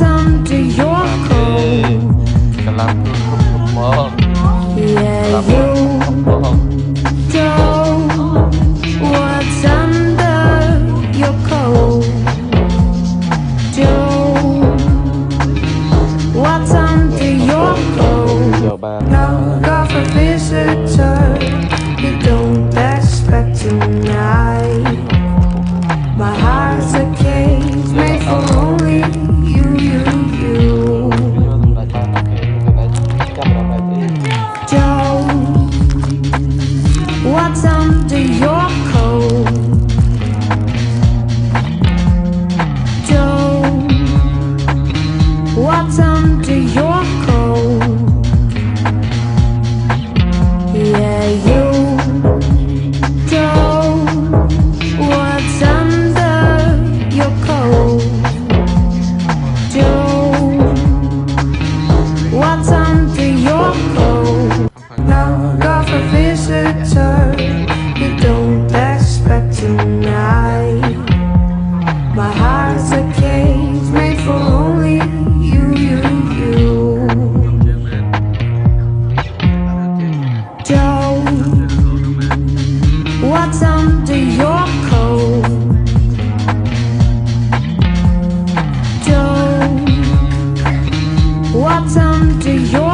What's under your coat? กำลังมอง Yeah, you know what's under your coat. Joe, what's under your coat? เดี๋ยวบ้าน Knock off a visitor you don't expect tonight. My heart's a cage made for only you. รายการนักเรียนเป็นอะไรจำอะไรได้ Joe, what's under your coat? Joe, what's under your coat? Yeah, you, Joe, what's under your coat? Joe, what's under your coat? Knock off a visitor you don't expect tonight. My heart's a cage made for only you. Joe, what's under your coat? Joe, what's under your